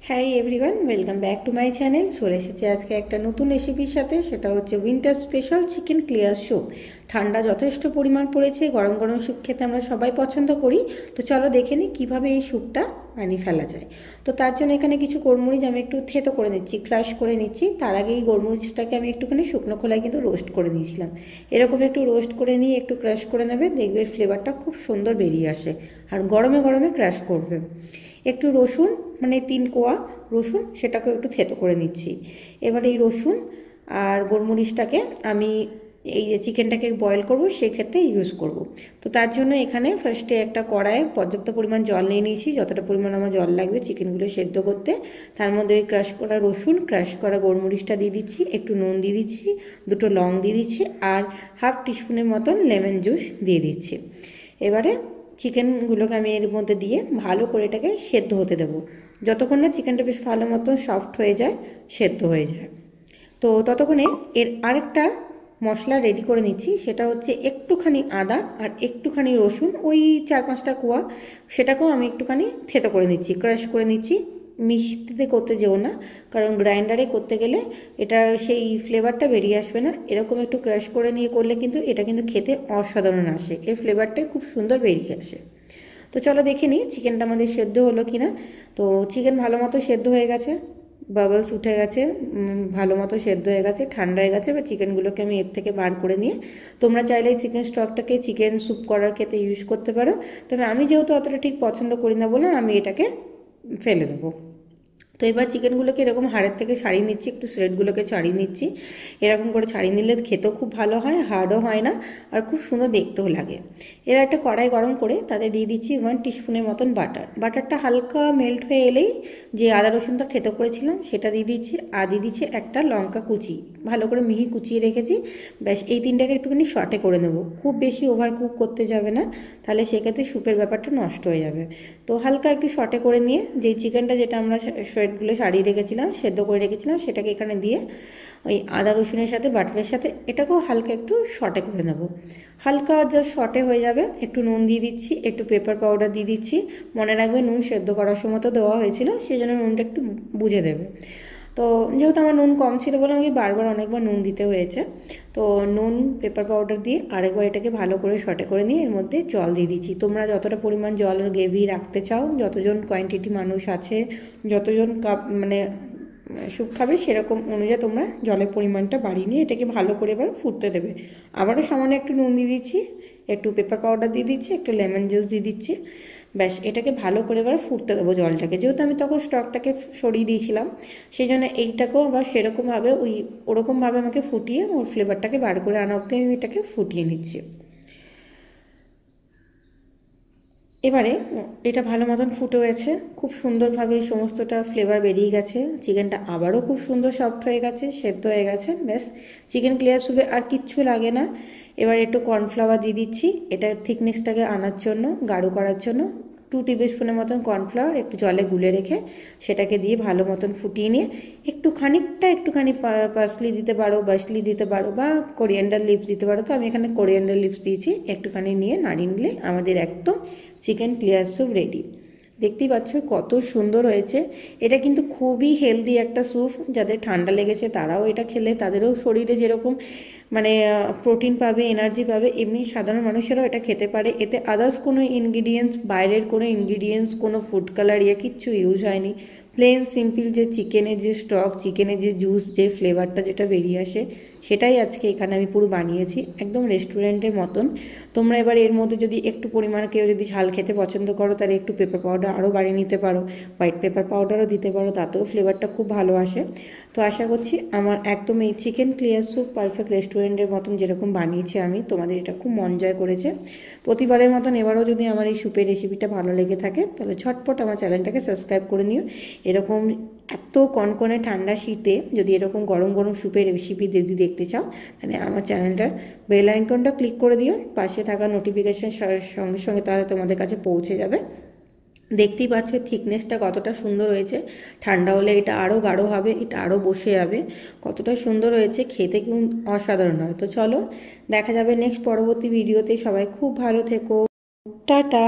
Hi everyone, welcome back to my channel. চলে এসেছি আজকে একটা নতুন রেসিপির সাথে। সেটা হচ্ছে winter special chicken clear soup. ঠান্ডা যথেষ্ট পরিমাণ পড়েছে, গরম গরম স্যুপ খেতে আমরা সবাই পছন্দ করি। তো চলো দেখে নিই কীভাবে এই স্যুপটা বানিয়ে ফেলা যায়। তো তার জন্য এখানে কিছু গোলমরিচ আমি একটু থেতো করে নিচ্ছি, ক্রাশ করে নিচ্ছি। তার আগে এই গোলমরিচটাকে আমি একটুখানি শুকনো খোলায় কিন্তু রোস্ট করে নিয়েছিলাম। এরকম একটু রোস্ট করে নিয়ে একটু ক্রাশ করে নেবে, দেখবে ফ্লেভারটা খুব সুন্দর বেরিয়ে আসে। আর গরমে গরমে ক্রাশ করবে। একটু রসুন, মানে 3 কোয়া রসুন, সেটাকে একটু থেতো করে নিচ্ছি। এবার এই রসুন আর গোলমরিচটাকে আমি এই যে চিকেনটাকে বয়েল করব সেক্ষেত্রে ইউজ করব। তো তার জন্য এখানে ফার্স্টে একটা কড়াইয়ে পর্যাপ্ত পরিমাণ জল নিয়ে নিয়েছি, যতটা পরিমাণ আমার জল লাগবে চিকেনগুলো সেদ্ধ করতে। তার মধ্যে ওই ক্রাশ করা রসুন, ক্রাশ করা গোলমরিচটা দিয়ে দিচ্ছি, একটু নুন দিয়ে দিচ্ছি, 2টো লং দিয়ে দিচ্ছি, আর হাফ টিস্পুনের মতন লেমন জুস দিয়ে দিচ্ছি। এবারে চিকেনগুলোকে আমি এর মধ্যে দিয়ে ভালো করে এটাকে সেদ্ধ হতে দেবো, যতক্ষণ না চিকেনটা বেশ ভালো মতন সফট হয়ে যায়, সেদ্ধ হয়ে যায়। তো ততক্ষণে এর আরেকটা মশলা রেডি করে নিচ্ছি। সেটা হচ্ছে একটুখানি আদা আর একটুখানি রসুন, ওই 4-5টা কোয়া, সেটাকেও আমি একটুখানি থেতো করে নিচ্ছি, ক্রাশ করে নিচ্ছি। মিক্সিতে করতে যেও না, কারণ গ্রাইন্ডারে করতে গেলে এটা সেই ফ্লেভারটা বেরিয়ে আসবে না। এরকম একটু ক্রাশ করে নিয়ে করলে কিন্তু এটা কিন্তু খেতে অসাধারণ আসে, এর ফ্লেভারটাই খুব সুন্দর বেরিয়ে আসে। তো চলো দেখে নিই চিকেনটা আমাদের সেদ্ধ হলো কি না। তো চিকেন ভালো মতো সেদ্ধ হয়ে গেছে, বাবলস উঠে গেছে, ভালো মতো সেদ্ধ হয়ে গেছে, ঠান্ডা হয়ে গেছে। বা চিকেনগুলোকে আমি এর থেকে বার করে নিয়ে, তোমরা চাইলে চিকেন স্টকটাকে চিকেন স্যুপ করার ক্ষেত্রে ইউজ করতে পারো। তবে আমি যেহেতু অতটা ঠিক পছন্দ করি না বলে আমি এটাকে ফেলে দেবো। তো এবার চিকেনগুলোকে এরকম হাড়ের থেকে ছাড়িয়ে নিচ্ছি, একটু শ্রেডগুলোকে ছাড়িয়ে নিচ্ছি। এরকম করে ছাড়িয়ে নিলে খেতেও খুব ভালো হয়, হার্ডও হয় না, আর খুব সুন্দর দেখতেও লাগে। এবার একটা কড়াই গরম করে তাতে দিয়ে দিচ্ছি 1 টিস্পুনের মতন বাটার। বাটারটা হালকা মেল্ট হয়ে এলেই যে আদা রসুনটা থেতো করেছিলাম সেটা দিয়ে দিচ্ছি, আর দিয়ে দিচ্ছি একটা লঙ্কা কুচি, ভালো করে মিহি কুচিয়ে রেখেছি। ব্যাস এই 3টাকে একটুখানি শর্টে করে নেব, খুব বেশি ওভার কুক করতে যাবে না, তাহলে সেক্ষেত্রে স্যুপের ব্যাপারটা নষ্ট হয়ে যাবে। তো হালকা একটু শর্টে করে নিয়ে যেই চিকেনটা যেটা আমরা শ্রেডগুলো ছাড়িয়ে রেখেছিলাম, সেদ্ধ করে রেখেছিলাম, সেটাকে এখানে দিয়ে ওই আদা রসুনের সাথে বাটারের সাথে এটাকেও হালকা একটু শর্টে করে নেব। হালকা জাস্ট শর্টে হয়ে যাবে। একটু নুন দিয়ে দিচ্ছি, একটু পেপার পাউডার দিয়ে দিচ্ছি। মনে রাখবে নুন সেদ্ধ করার সময় তো দেওয়া হয়েছিল, সেই জন্য নুনটা একটু বুঝে দেবে। তো যেহেতু আমার নুন কম ছিল বলে আমাকে বারবার অনেকবার নুন দিতে হয়েছে। তো নুন, পেপার পাউডার দিয়ে আরেকবার এটাকে ভালো করে শর্টে করে নিয়ে এর মধ্যে জল দিয়ে দিচ্ছি। তোমরা যতটা পরিমাণ জলের গ্রেভি রাখতে চাও, যতজন কোয়ান্টিটি মানুষ আছে, যতজন কাপ মানে স্যুপ খাবে সেরকম অনুযায়ী তোমরা জলের পরিমাণটা বাড়িয়ে নিয়ে এটাকে ভালো করে এবার ফুটতে দেবে। আবারও সামান্য একটু নুন দিয়ে দিচ্ছি, একটু পেপার পাউডার দিয়ে দিচ্ছি, একটু লেমন জুস দিয়ে দিচ্ছি। ব্যাস এটাকে ভালো করে এবার ফুটতে দেবো জলটাকে। যেহেতু আমি তখন স্টকটাকে সরিয়ে দিয়েছিলাম, সেই জন্য এইটাকেও আবার সেরকমভাবে ওরকমভাবে আমাকে ফুটিয়ে ওর ফ্লেভারটাকে বার করে আনা অবধি আমি এটাকে ফুটিয়ে নিচ্ছি। এবারে এটা ভালো মতন ফুটে হয়েছে, খুব সুন্দরভাবে সমস্তটা ফ্লেভার বেরিয়ে গেছে। চিকেনটা আবারও খুব সুন্দর সফট হয়ে গেছে, সেদ্ধ হয়ে গেছে। ব্যাস চিকেন ক্লিয়ার স্যুপে আর কিচ্ছু লাগে না। এবার একটু কর্নফ্লাওয়ার দিয়ে দিচ্ছি, এটার থিকনেসটাকে আনার জন্য, গাঢ় করার জন্য। 2 টেবিলস্পুনের মতন কর্নফ্লাওয়ার একটু জলে গুলে রেখে সেটাকে দিয়ে ভালো মতন ফুটিয়ে নিয়ে একটুখানি পার্সলি দিতে পারো, বাসলি দিতে পারো, বা কোরিয়ান্ডার লিভস দিতে পারো। তো আমি এখানে কোরিয়ান্ডার লিভস দিয়েছি, একটুখানি নিয়ে নাড়িয়ে নিলে আমাদের একদম চিকেন ক্লিয়ার স্যুপ রেডি। দেখতেই পাচ্ছ কত সুন্দর হয়েছে। এটা কিন্তু খুবই হেলদি একটা স্যুপ, যাদের ঠান্ডা লেগেছে তারাও এটা খেলে তাদেরও শরীরে যেরকম মানে প্রোটিন পাবে, এনার্জি পাবে, এমনি সাধারণ মানুষেরাও এটা খেতে পারে। এতে আদার্স কোনো ইনগ্রিডিয়েন্টস, বাইরের কোনো ইনগ্রিডিয়েন্টস, কোনো ফুড কালার কিচ্ছু ইউজ হয়নি। প্লেন সিম্পল যে চিকেনের যে স্টক, চিকেনের যে জুস, যে ফ্লেভারটা যেটা বেরিয়ে আসে, সেটাই আজকে এখানে আমি পুরো বানিয়েছি একদম রেস্টুরেন্টের মতন। তোমরা এবার এর মধ্যে যদি একটু পরিমাণে কেউ যদি ঝাল খেতে পছন্দ করো, তাহলে একটু পেপার পাউডার আরও বাড়িয়ে নিতে পারো, হোয়াইট পেপার পাউডারও দিতে পারো, তাতেও ফ্লেভারটা খুব ভালো আসে। তো আশা করছি আমার একদম এই চিকেন ক্লিয়ার স্যুপ পারফেক্ট রেস্টুরেন্টের মতন যেরকম বানিয়েছি আমি, তোমাদের এটা খুব মন জয় করেছে। প্রতিবারের মতন এবারও যদি আমার এই স্যুপের রেসিপিটা ভালো লেগে থাকে, তাহলে ঝটপট আমার চ্যানেলটাকে সাবস্ক্রাইব করে নিও। এরকম এত কনকনে ঠান্ডা শীতে যদি এরকম গরম গরম স্যুপের রেসিপি যদি দেখতে চাও, তাহলে আমার চ্যানেলটার বেল আইকনটা ক্লিক করে দিও, পাশে থাকা নোটিফিকেশান সঙ্গে সঙ্গে তাহলে তোমাদের কাছে পৌঁছে যাবে। দেখতেই পাচ্ছ থিকনেসটা কতটা সুন্দর হয়েছে। ঠান্ডা হলে এটা আরও গাঢ় হবে, এটা আরও বসে যাবে। কতটা সুন্দর হয়েছে, খেতে কিন্তু অসাধারণ হয়। তো চলো দেখা যাবে নেক্সট পরবর্তী ভিডিওতে। সবাই খুব ভালো থেকো, টাটা।